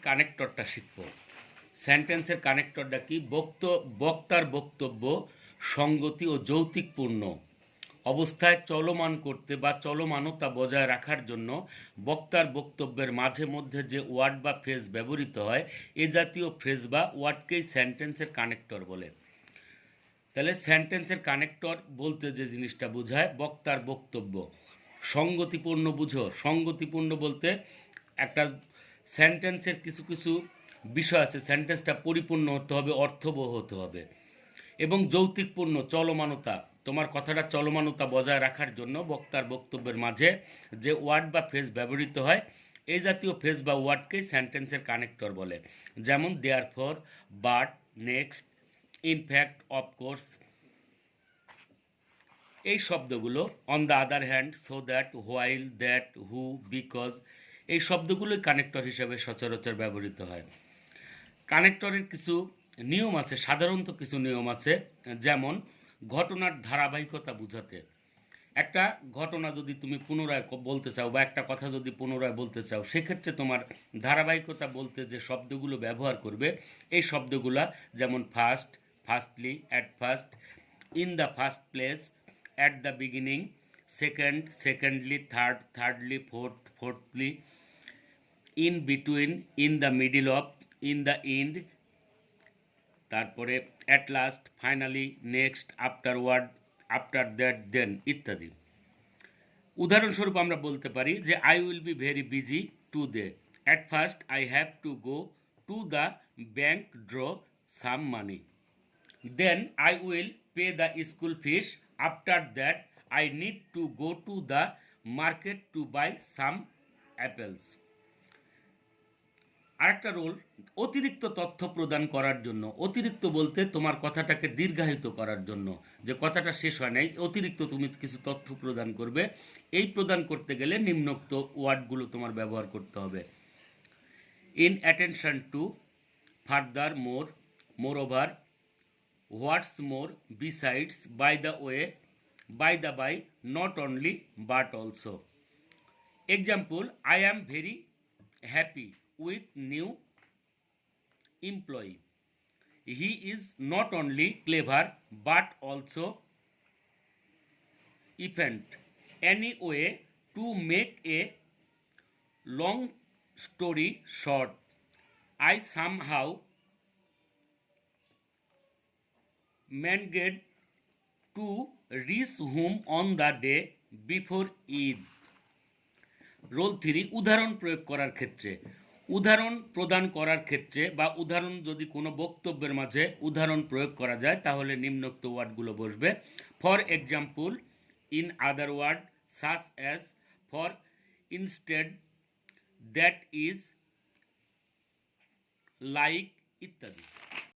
কানেক্টরটা শিখব। সেন্টেন্সের কানেক্টরটা কি? বক্তার বক্তব্য সঙ্গতি ও যৌক্তিকপূর্ণ অবস্থায় চলমান করতে বা চলমানতা বজায় রাখার জন্য বক্তার বক্তব্যের মাঝে মধ্যে যে ওয়ার্ড বা ফ্রেজ ব্যবহৃত হয় এ জাতীয় ফ্রেজ বা ওয়ার্ডকেই সেন্টেন্সের কানেক্টর বলে। তাহলে সেন্টেন্সের কানেক্টর বলতে যে জিনিসটা বোঝায়, বক্তার বক্তব্য সঙ্গতিপূর্ণ। বুঝো, সঙ্গতিপূর্ণ বলতে একটা সেন্টেন্সের কিছু কিছু বিষয় আছে, সেন্টেন্সটা পরিপূর্ণ হতে হবে, অর্থবহ হতে হবে, এবং যৌক্তিকপূর্ণ, চলমানতা, তোমার কথাটা চলমানতা বজায় রাখার জন্য বক্তার বক্তব্যের মাঝে যে ওয়ার্ড বা ফ্রেজ ব্যবহৃত হয় এই জাতীয় ফ্রেজ বা ওয়ার্ডকেই সেন্টেন্সের কানেক্টর বলে। যেমন therefore, but, next, in fact, of course. এই শব্দগুলো on the other hand, so that, while, that, who, because, এই শব্দগুলোই কানেক্টর হিসেবে সচরাচর ব্যবহৃত হয়। কানেক্টরের কিছু নিয়ম আছে, সাধারণত কিছু নিয়ম আছে, যেমন ঘটনার ধারাবাহিকতা বোঝাতে। একটা ঘটনা যদি তুমি পুনরায় বলতে চাও বা একটা কথা যদি পুনরায় বলতে চাও, সেক্ষেত্রে তোমার ধারাবাহিকতা বলতে যে শব্দগুলো ব্যবহার করবে এই শব্দগুলা যেমন first, firstly, at first, in the first place, at the beginning, second, secondly, third, thirdly, fourth, fourthly, in between, in the middle of, in the end, তারপরে at last, finally, next, afterward, after that, then ইত্যাদি। উদাহরণস্বরূপ আমরা বলতে পারি যে I will be very busy today, at first I have to go to the bank draw some money, then I will pay the school fees, after that I need to go to the market to buy some apples. আরেকটা rule, অতিরিক্ত তথ্য প্রদান করার জন্য। অতিরিক্ত বলতে তোমার কথাটাকে দীর্ঘায়িত করার জন্য, যে কথাটা শেষ হয় নাই, অতিরিক্ত তুমি কিছু তথ্য প্রদান করবে। এই প্রদান করতে গেলে নিম্নোক্ত ওয়ার্ডগুলো তোমার ব্যবহার করতে হবে। In addition to, furthermore, moreover, what's more, besides, by the way, by the by, not only but also. Example, I am very happy with new employee. He is not only clever but also efficient. Anyway, to make a long story short, I somehow managed to reach home on the day before Eid. Rule 3, উদাহরণ প্রয়োগ করার ক্ষেত্রে। উদাহরণ প্রদান করার ক্ষেত্রে বা উদাহরণ যদি কোনো বক্তব্যের মাঝে উদাহরণ প্রয়োগ করা যায় তাহলে নিম্নোক্ত ওয়ার্ডগুলো বসবে। For example, in other word, such as, for instance, that is, like ইত্যাদি।